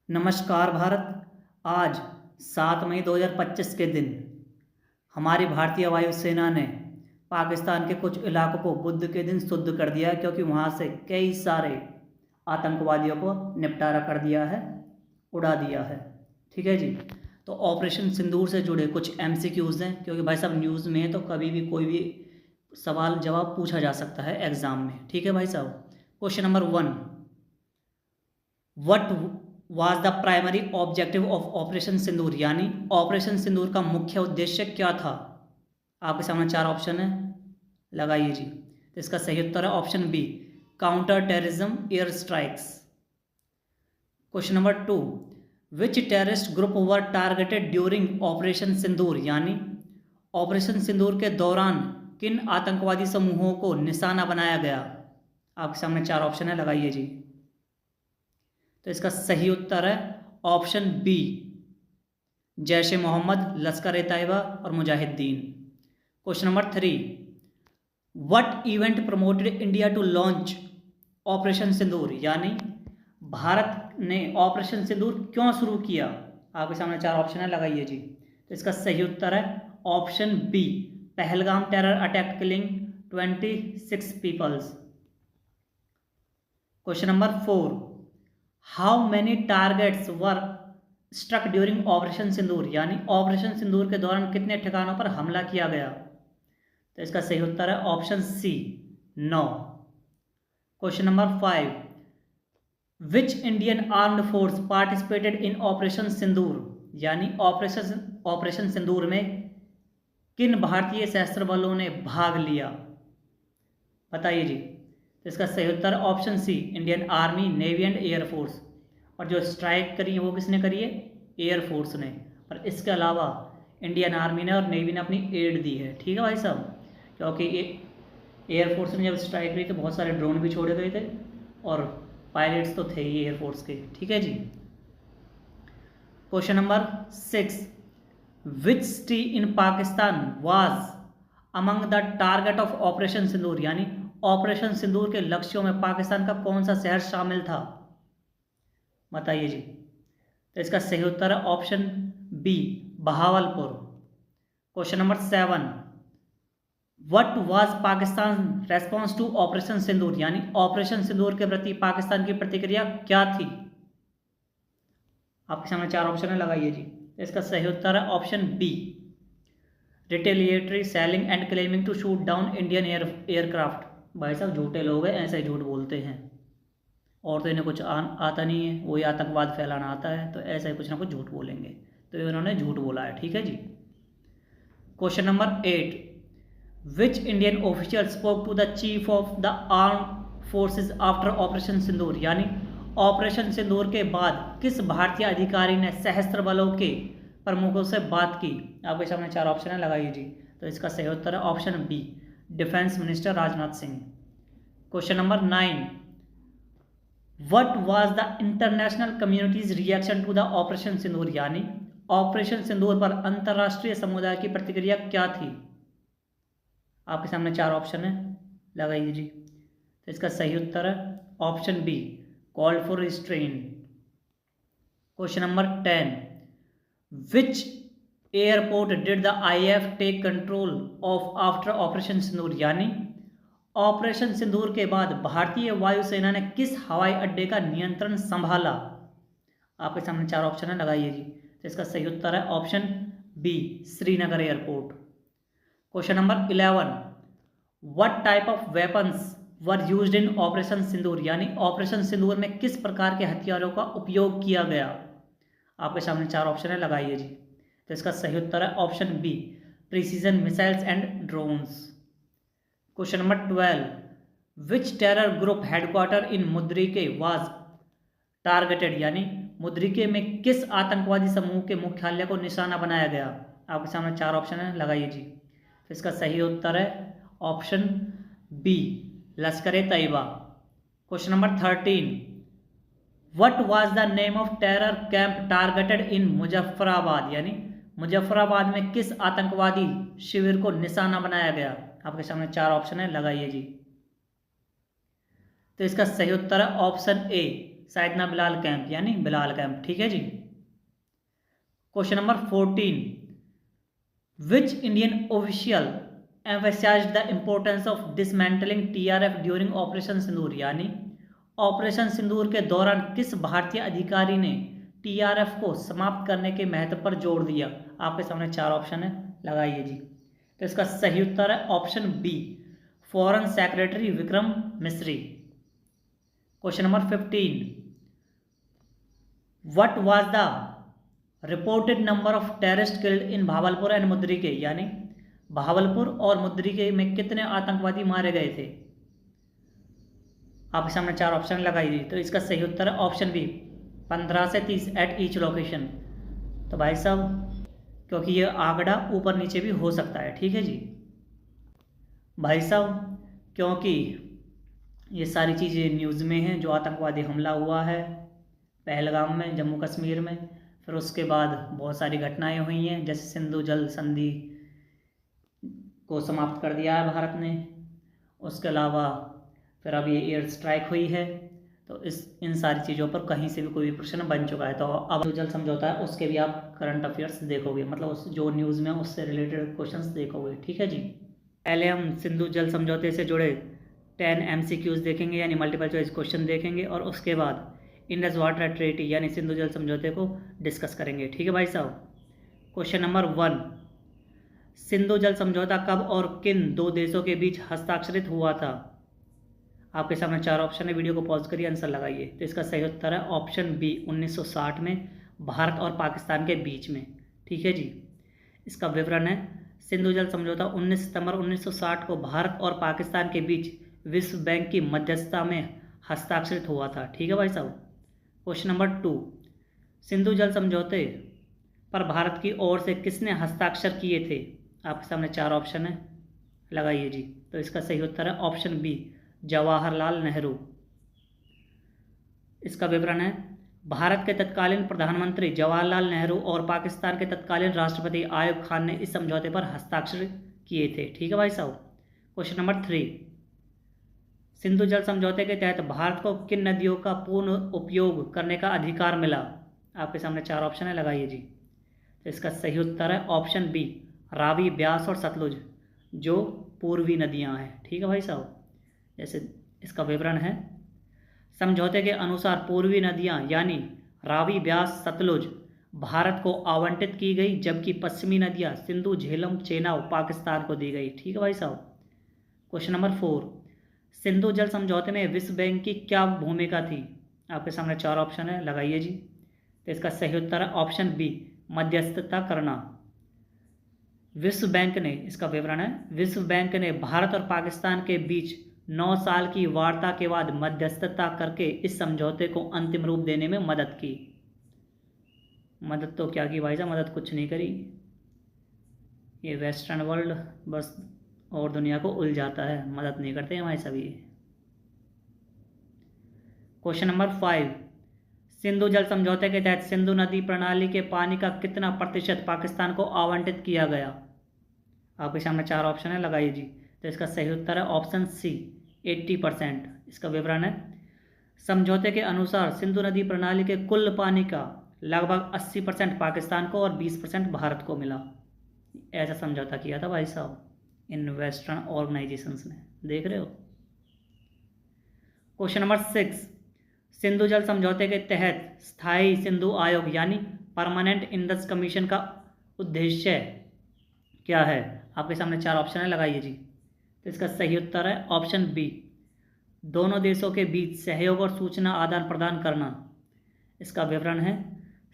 नमस्कार भारत। आज 7 मई 2025 के दिन हमारी भारतीय वायुसेना ने पाकिस्तान के कुछ इलाकों को बुध के दिन शुद्ध कर दिया है, क्योंकि वहाँ से कई सारे आतंकवादियों को निपटारा कर दिया है, उड़ा दिया है। ठीक है जी। तो ऑपरेशन सिंदूर से जुड़े कुछ MCQs हैं, क्योंकि भाई साहब न्यूज़ में है तो कभी भी कोई भी सवाल जवाब पूछा जा सकता है एग्ज़ाम में। ठीक है भाई साहब। Question number 1, what was the primary objective of operation Sindoor, यानी ऑपरेशन सिंदूर का मुख्य उद्देश्य क्या था। आपके सामने 4 ऑप्शन है, लगाइए जी। तो इसका सही उत्तर है option B, counter terrorism air strikes. Question number 2, which terrorist group were targeted during operation Sindoor, यानी ऑपरेशन सिंदूर के दौरान किन आतंकवादी समूहों को निशाना बनाया गया। आपके सामने 4 ऑप्शन है, लगाइए जी। तो इसका सही उत्तर है ऑप्शन बी, जैश ए मोहम्मद, लश्कर ए तैयबा और मुजाहिदीन। Question number 3, what event promoted India to launch operation Sindoor, यानी भारत ने ऑपरेशन सिंदूर क्यों शुरू किया। आपके सामने 4 ऑप्शन है, लगाइए जी। तो इसका सही उत्तर है option B, Pahalgam terror attack killing 26 peoples. Question number 4, how many targets were struck during operation Sindoor, यानी ऑपरेशन सिंदूर के दौरान कितने ठिकानों पर हमला किया गया। तो इसका सही उत्तर है option C, 9। Question number 5, which Indian armed force participated in operation Sindoor, यानी ऑपरेशन सिंदूर में किन भारतीय सशस्त्र बलों ने भाग लिया, बताइए जी। तो इसका सही उत्तर option C, Indian army, navy and air force. और जो स्ट्राइक करी है वो किसने करी है, एयरफोर्स ने। और इसके अलावा इंडियन आर्मी ने और नेवी ने अपनी एड दी है। ठीक है भाई साहब, क्योंकि एयरफोर्स ने जब स्ट्राइक करी तो बहुत सारे ड्रोन भी छोड़े गए थे और पायलट्स तो थे ही एयरफोर्स के। ठीक है जी। Question number 6, which city in Pakistan was among the target of operation Sindoor, यानी ऑपरेशन सिंदूर के लक्ष्यों में पाकिस्तान का कौन सा शहर शामिल था, बताइए जी। तो इसका सही उत्तर है option B, Bahawalpur. Question number 7, what was Pakistan response to operation Sindoor, यानी ऑपरेशन सिंदूर के प्रति पाकिस्तान की प्रतिक्रिया क्या थी। आपके सामने 4 ऑप्शन है, लगाइए जी। तो इसका सही उत्तर है option B, retaliatory shelling and claiming to shoot down Indian aircraft. भाई साहब झूठे लोग हैं, ऐसे ही झूठ बोलते हैं, और तो इन्हें कुछ आता नहीं है, वही आतंकवाद फैलाना आता है, तो ऐसा ही कुछ ना कुछ झूठ बोलेंगे, तो इन्होंने झूठ बोला है। ठीक है जी। Question number 8, which Indian official spoke to the chief of the arm forces after operation Sindoor, यानी ऑपरेशन सिंदूर के बाद किस भारतीय अधिकारी ने सशस्त्र बलों के प्रमुखों से बात की। आपके सामने 4 ऑप्शन है, लगाइए जी। तो इसका सही उत्तर है option B, defence minister Rajnath Singh. Question number 9, what was the international community's reaction to the operation Sindoor, यानी ऑपरेशन सिंदूर पर अंतर्राष्ट्रीय समुदाय की प्रतिक्रिया क्या थी। आपके सामने 4 ऑप्शन है, लगाइए जी। तो इसका सही उत्तर है option B, call for restraint. Question number 10, which airport did the IAF take control of after operation Sindoor, यानी ऑपरेशन सिंदूर के बाद भारतीय वायुसेना ने किस हवाई अड्डे का नियंत्रण संभाला। आपके सामने 4 ऑप्शन है, लगाइए जी। तो इसका सही उत्तर है option B, Srinagar airport. Question number 11, what type of weapons were used in operation Sindoor, यानी ऑपरेशन सिंदूर में किस प्रकार के हथियारों का उपयोग किया गया। आपके सामने 4 ऑप्शन है, लगाइए जी। तो इसका सही उत्तर है option B, precision missiles and drones. Question number 12, which terror group headquarter in Muridke was targeted, यानी मुद्रिके में किस आतंकवादी समूह के मुख्यालय को निशाना बनाया गया। आपके सामने 4 ऑप्शन है, लगाइए जी। तो इसका सही उत्तर है option B, Lashkar e Taiba. Question number 13, what was the name of terror camp targeted in Muzaffarabad, यानी मुजफ्फराबाद में किस आतंकवादी शिविर को निशाना बनाया गया। आपके सामने 4 ऑप्शन है, लगाइए जी। तो इसका सही उत्तर है option A, Syedna Bilal camp यानी बिलाल कैंप। ठीक है जी। Question number 14, which Indian official emphasized the importance of dismantling TRF during operation Sindoor, यानी ऑपरेशन सिंदूर के दौरान किस भारतीय अधिकारी ने TRF को समाप्त करने के महत्व पर जोर दिया? आपके सामने 4 ऑप्शन है, लगाइए जी। तो इसका सही उत्तर है option B, foreign secretary Vikram Misri. Question number 15, what was the reported number of terrorist killed in Bahawalpur and Muridke, यानी भावलपुर और मुद्रिके में कितने आतंकवादी मारे गए थे? आपके सामने 4 ऑप्शन लगाई दी। तो इसका सही उत्तर है ऑप्शन बी, 15 से 30 एट ईच लोकेशन। तो भाई साहब, क्योंकि ये आंकड़ा ऊपर नीचे भी हो सकता है। ठीक है जी भाई साहब, क्योंकि ये सारी चीज़ें न्यूज़ में हैं, जो आतंकवादी हमला हुआ है पहलगाम में, जम्मू कश्मीर में, फिर उसके बाद बहुत सारी घटनाएं हुई हैं, जैसे सिंधु जल संधि को समाप्त कर दिया है भारत ने, उसके अलावा फिर अब ये एयर स्ट्राइक हुई है। तो इन सारी चीज़ों पर कहीं से भी कोई भी प्रश्न बन चुका है। तो अब जो जल समझौता है उसके भी आप करंट अफेयर्स देखोगे, मतलब उस जो न्यूज़ में उससे रिलेटेड क्वेश्चंस देखोगे। ठीक है जी। पहले हम सिंधु जल समझौते से जुड़े 10 MCQs देखेंगे, यानी मल्टीपल चॉइस क्वेश्चन देखेंगे, और उसके बाद इंडस वाटर ट्रीटी यानी सिंधु जल समझौते को डिस्कस करेंगे। ठीक है भाई साहब। क्वेश्चन नंबर 1, सिंधु जल समझौता कब और किन 2 देशों के बीच हस्ताक्षरित हुआ था? आपके सामने 4 ऑप्शन है, वीडियो को पॉज करिए, आंसर लगाइए। तो इसका सही उत्तर है ऑप्शन बी, 1960 में भारत और पाकिस्तान के बीच में। ठीक है जी। इसका विवरण है, सिंधु जल समझौता 19 सितंबर 1960 को भारत और पाकिस्तान के बीच विश्व बैंक की मध्यस्थता में हस्ताक्षरित हुआ था। ठीक है भाई साहब। क्वेश्चन नंबर 2, सिंधु जल समझौते पर भारत की ओर से किसने हस्ताक्षर किए थे? आपके सामने 4 ऑप्शन है, लगाइए जी। तो इसका सही उत्तर है ऑप्शन बी, जवाहरलाल नेहरू। इसका विवरण है, भारत के तत्कालीन प्रधानमंत्री जवाहरलाल नेहरू और पाकिस्तान के तत्कालीन राष्ट्रपति आयूब खान ने इस समझौते पर हस्ताक्षर किए थे। ठीक है भाई साहब। क्वेश्चन नंबर 3, सिंधु जल समझौते के तहत भारत को किन नदियों का पूर्ण उपयोग करने का अधिकार मिला? आपके सामने 4 ऑप्शन है, लगाइए जी। तो इसका सही उत्तर है ऑप्शन बी, रावी, ब्यास और सतलुज, जो पूर्वी नदियां हैं। ठीक है भाई साहब। जैसे इसका विवरण है, समझौते के अनुसार पूर्वी नदियां यानी रावी, ब्यास, सतलुज भारत को आवंटित की गई, जबकि पश्चिमी नदियां सिंधु, झेलम, चेनाब पाकिस्तान को दी गई। ठीक है भाई साहब। क्वेश्चन नंबर 4, सिंधु जल समझौते में विश्व बैंक की क्या भूमिका थी? आपके सामने 4 ऑप्शन है, लगाइए जी। तो इसका सही उत्तर है ऑप्शन बी, मध्यस्थता करना। विश्व बैंक ने, इसका विवरण है, विश्व बैंक ने भारत और पाकिस्तान के बीच 9 साल की वार्ता के बाद मध्यस्थता करके इस समझौते को अंतिम रूप देने में मदद की। मदद तो क्या की भाई साहब, मदद कुछ नहीं करी। ये वेस्टर्न वर्ल्ड बस और दुनिया को उलझाता है, मदद नहीं करते हमारे सभी। क्वेश्चन नंबर 5, सिंधु जल समझौते के तहत सिंधु नदी प्रणाली के पानी का कितना प्रतिशत पाकिस्तान को आवंटित किया गया? आपके सामने 4 ऑप्शन है, लगाइए जी। तो इसका सही उत्तर है ऑप्शन सी, 80%। इसका विवरण है, समझौते के अनुसार सिंधु नदी प्रणाली के कुल पानी का लगभग 80% पाकिस्तान को और 20% भारत को मिला। ऐसा समझौता किया था भाई साहब इन वेस्टर्न ऑर्गेनाइजेशंस ने, देख रहे हो। क्वेश्चन नंबर 6, सिंधु जल समझौते के तहत स्थायी सिंधु आयोग यानी परमानेंट इंडस कमीशन का उद्देश्य क्या है? आपके सामने 4 ऑप्शन है, लगाइए जी। तो इसका सही उत्तर है ऑप्शन बी, दोनों देशों के बीच सहयोग और सूचना आदान प्रदान करना। इसका विवरण है,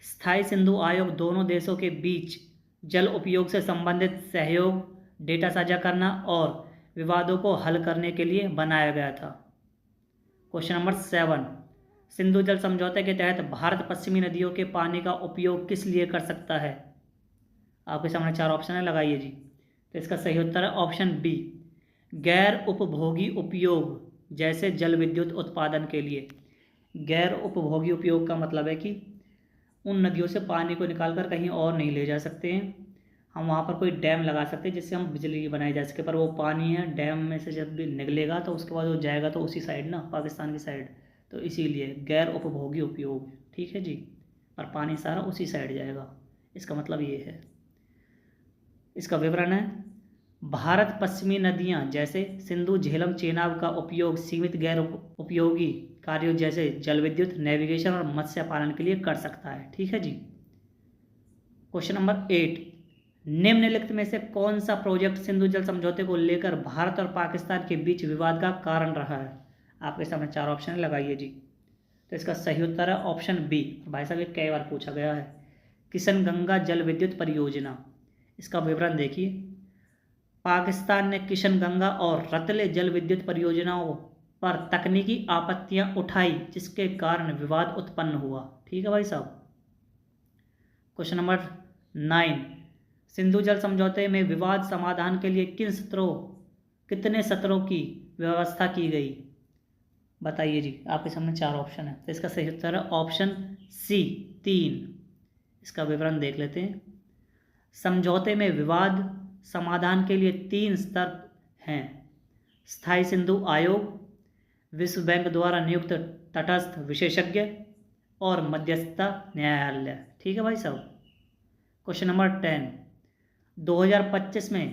स्थायी सिंधु आयोग दोनों देशों के बीच जल उपयोग से संबंधित सहयोग, डेटा साझा करना और विवादों को हल करने के लिए बनाया गया था। क्वेश्चन नंबर 7, सिंधु जल समझौते के तहत भारत पश्चिमी नदियों के पानी का उपयोग किस लिए कर सकता है? आपके सामने 4 ऑप्शन है, लगाइए जी। तो इसका सही उत्तर है ऑप्शन बी, गैर उपभोगी उपयोग, जैसे जल विद्युत उत्पादन के लिए। गैर उपभोगी उपयोग का मतलब है कि उन नदियों से पानी को निकालकर कहीं और नहीं ले जा सकते हैं, हम वहाँ पर कोई डैम लगा सकते हैं जिससे हम बिजली बनाई जा सके, पर वो पानी है डैम में से जब भी निकलेगा तो उसके बाद वो जाएगा तो उसी साइड ना, पाकिस्तान की साइड, तो इसीलिए गैर उपभोगी उपयोग, ठीक है जी। और पानी सारा उसी साइड जाएगा, इसका मतलब ये है। इसका विवरण है, भारत पश्चिमी नदियाँ जैसे सिंधु, झेलम, चेनाब का उपयोग सीमित गैर उपयोगी कार्यों जैसे जल विद्युत, नेविगेशन और मत्स्य पालन के लिए कर सकता है, ठीक है जी। क्वेश्चन नंबर 8, निम्नलिखित में से कौन सा प्रोजेक्ट सिंधु जल समझौते को लेकर भारत और पाकिस्तान के बीच विवाद का कारण रहा है? आपके सामने 4 ऑप्शन लगाइए जी। तो इसका सही उत्तर है ऑप्शन बी। भाई साहब ये कई बार पूछा गया है, किशन गंगा जल विद्युत परियोजना। इसका विवरण देखिए, पाकिस्तान ने किशन गंगा और रतले जल विद्युत परियोजनाओं पर तकनीकी आपत्तियां उठाई, जिसके कारण विवाद उत्पन्न हुआ, ठीक है भाई साहब। क्वेश्चन नंबर 9, सिंधु जल समझौते में विवाद समाधान के लिए कितने सत्रों की व्यवस्था की गई? बताइए जी, आपके सामने 4 ऑप्शन है। तो इसका सही उत्तर है ऑप्शन सी 3। इसका विवरण देख लेते हैं। समझौते में विवाद समाधान के लिए 3 स्तर हैं: स्थायी सिंधु आयोग, विश्व बैंक द्वारा नियुक्त तटस्थ विशेषज्ञ और मध्यस्थता न्यायालय, ठीक है भाई साहब। क्वेश्चन नंबर 10, 2025 में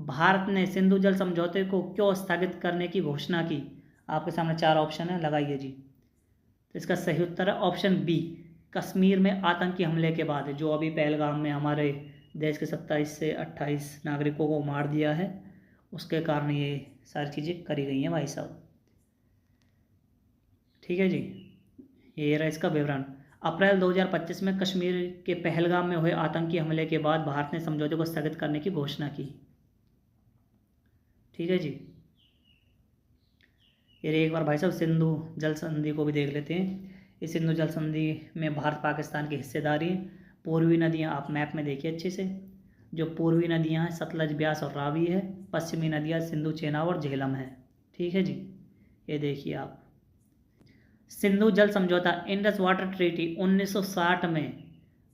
भारत ने सिंधु जल समझौते को क्यों स्थगित करने की घोषणा की? आपके सामने 4 ऑप्शन है, लगाइए जी। तो इसका सही उत्तर है ऑप्शन बी, कश्मीर में आतंकी हमले के बाद, जो अभी पहलगाम में हमारे देश के 27 से 28 नागरिकों को मार दिया है, उसके कारण ये सारी चीज़ें करी गई हैं भाई साहब, ठीक है जी। ये रहा इसका विवरण। अप्रैल 2025 में कश्मीर के पहलगाम में हुए आतंकी हमले के बाद भारत ने समझौते को स्थगित करने की घोषणा की, ठीक है जी। ये एक बार भाई साहब सिंधु जल संधि को भी देख लेते हैं। इस सिंधु जल संधि में भारत पाकिस्तान की हिस्सेदारी है। पूर्वी नदियाँ आप मैप में देखिए अच्छे से, जो पूर्वी नदियाँ हैं सतलज, ब्यास और रावी है। पश्चिमी नदियाँ सिंधु, चेनाब और झेलम है, ठीक है जी। ये देखिए आप, सिंधु जल समझौता इंडस वाटर ट्रीटी 1960 में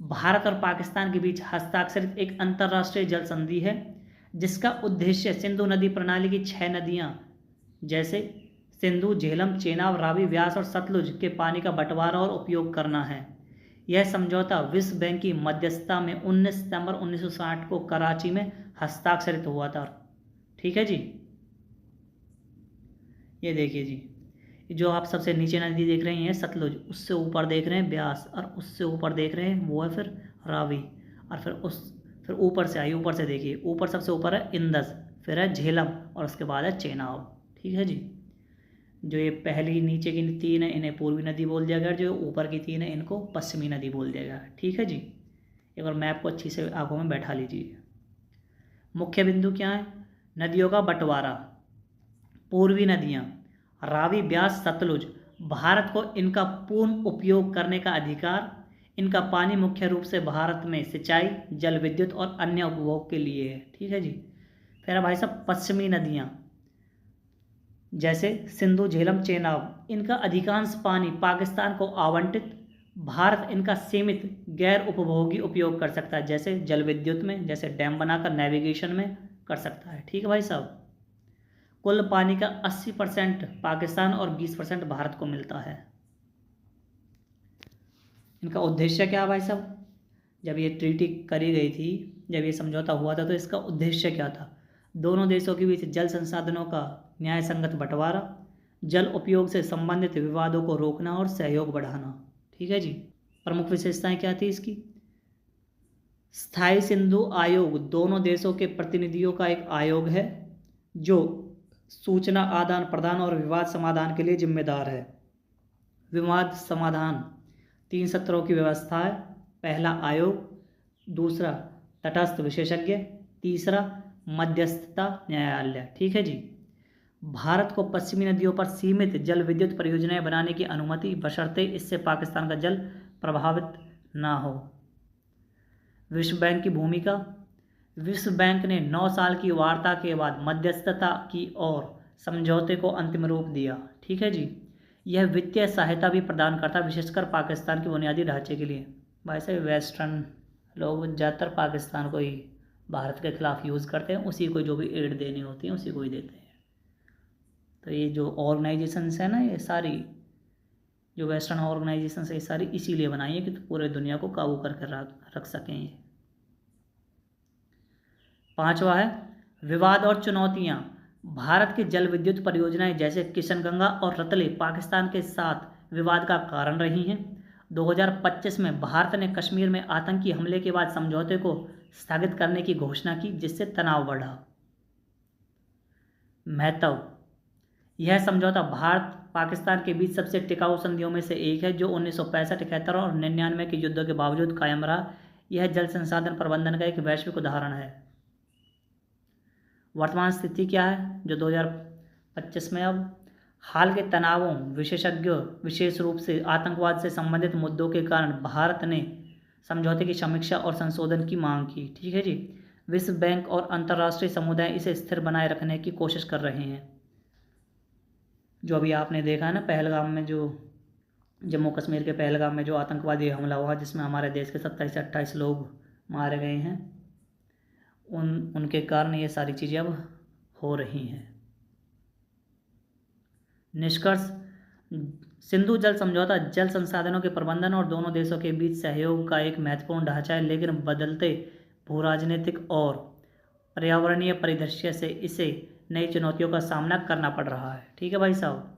भारत और पाकिस्तान के बीच हस्ताक्षरित एक अंतर्राष्ट्रीय जल संधि है, जिसका उद्देश्य सिंधु नदी प्रणाली की 6 नदियां जैसे सिंधु, झेलम, चेनाब, रावी, व्यास और सतलुज के पानी का बंटवारा और उपयोग करना है। यह समझौता विश्व बैंक की मध्यस्थता में 19 सितंबर 1960 को कराची में हस्ताक्षरित हुआ था, ठीक है जी। ये देखिए जी, जो आप सबसे नीचे नदी देख रहे हैं सतलुज, उससे ऊपर देख रहे हैं ब्यास, और उससे ऊपर देख रहे हैं वो है फिर रावी, और फिर ऊपर से आइए, ऊपर से देखिए, ऊपर सबसे ऊपर है इंदस, फिर है झेलम और उसके बाद है चेनाब, ठीक है जी। जो ये पहली नीचे की 3 है इन्हें पूर्वी नदी बोल दिया गया, जो ऊपर की 3 है इनको पश्चिमी नदी बोल दिया गया, ठीक है जी। एक बार मैप को अच्छी से आंखों में बैठा लीजिए। मुख्य बिंदु क्या है? नदियों का बंटवारा। पूर्वी नदियाँ रावी, ब्यास, सतलुज, भारत को इनका पूर्ण उपयोग करने का अधिकार। इनका पानी मुख्य रूप से भारत में सिंचाई, जल विद्युत और अन्य उपभोग के लिए है, ठीक है जी। फिर भाई साहब पश्चिमी नदियाँ जैसे सिंधु, झेलम, चेनाब, इनका अधिकांश पानी पाकिस्तान को आवंटित। भारत इनका सीमित गैर उपभोगी उपयोग कर सकता है, जैसे जल विद्युत में, जैसे डैम बनाकर नेविगेशन में कर सकता है, ठीक है भाई साहब। कुल पानी का 80% पाकिस्तान और 20% भारत को मिलता है। इनका उद्देश्य क्या है भाई साहब? जब ये ट्रीटी करी गई थी, जब ये समझौता हुआ था, तो इसका उद्देश्य क्या था? दोनों देशों के बीच जल संसाधनों का न्याय संगत बंटवारा, जल उपयोग से संबंधित विवादों को रोकना और सहयोग बढ़ाना, ठीक है जी। प्रमुख विशेषताएं क्या थी इसकी? स्थायी सिंधु आयोग दोनों देशों के प्रतिनिधियों का एक आयोग है, जो सूचना आदान प्रदान और विवाद समाधान के लिए जिम्मेदार है। विवाद समाधान 3 सत्रों की व्यवस्था है। पहला आयोग, दूसरा तटस्थ विशेषज्ञ, तीसरा मध्यस्थता न्यायालय, ठीक है जी। भारत को पश्चिमी नदियों पर सीमित जल विद्युत परियोजनाएं बनाने की अनुमति, बशर्ते इससे पाकिस्तान का जल प्रभावित ना हो। विश्व बैंक की भूमिका। विश्व बैंक ने 9 साल की वार्ता के बाद मध्यस्थता की और समझौते को अंतिम रूप दिया, ठीक है जी। यह वित्तीय सहायता भी प्रदान करता है, विशेषकर पाकिस्तान के बुनियादी ढांचे के लिए। वैसे वेस्टर्न लोग ज़्यादातर पाकिस्तान को ही भारत के खिलाफ यूज़ करते हैं, उसी को जो भी एड देनी होती है उसी को ही देते हैं। तो ये जो ऑर्गेनाइजेशंस है ना, ये सारी जो वेस्टर्न ऑर्गेनाइजेशन है सारी इसीलिए बनाई है कि तो पूरे दुनिया को काबू करके रख सकें ये। 5वां है विवाद और चुनौतियां। भारत की जल विद्युत परियोजनाएं जैसे किशनगंगा और रतले पाकिस्तान के साथ विवाद का कारण रही हैं। 2025 में भारत ने कश्मीर में आतंकी हमले के बाद समझौते को स्थगित करने की घोषणा की, जिससे तनाव बढ़ा। महत्व, यह समझौता भारत पाकिस्तान के बीच सबसे टिकाऊ संधियों में से एक है, जो 1965, 71 और 99 के युद्धों के बावजूद कायम रहा। यह जल संसाधन प्रबंधन का एक वैश्विक उदाहरण है। वर्तमान स्थिति क्या है जो 2025 में? अब हाल के तनावों, विशेषज्ञों विशेष रूप से आतंकवाद से संबंधित मुद्दों के कारण भारत ने समझौते की समीक्षा और संशोधन की मांग की। ठीक है जी। विश्व बैंक और अंतर्राष्ट्रीय समुदाय इसे स्थिर बनाए रखने की कोशिश कर रहे हैं। जो अभी आपने देखा है ना, पहलगाम में जो जम्मू कश्मीर के पहलगाम में जो आतंकवादी हमला हुआ, जिसमें हमारे देश के 27 से 28 लोग मारे गए हैं, उनके कारण ये सारी चीज़ें अब हो रही हैं। निष्कर्ष, सिंधु जल समझौता जल संसाधनों के प्रबंधन और दोनों देशों के बीच सहयोग का एक महत्वपूर्ण ढांचा है, लेकिन बदलते भूराजनीतिक और पर्यावरणीय परिदृश्य से इसे नई चुनौतियों का सामना करना पड़ रहा है। ठीक है भाई साहब।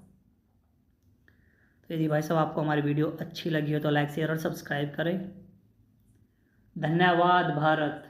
तो यदि भाई साहब आपको हमारी वीडियो अच्छी लगी हो तो लाइक, शेयर और सब्सक्राइब करें। धन्यवाद भारत।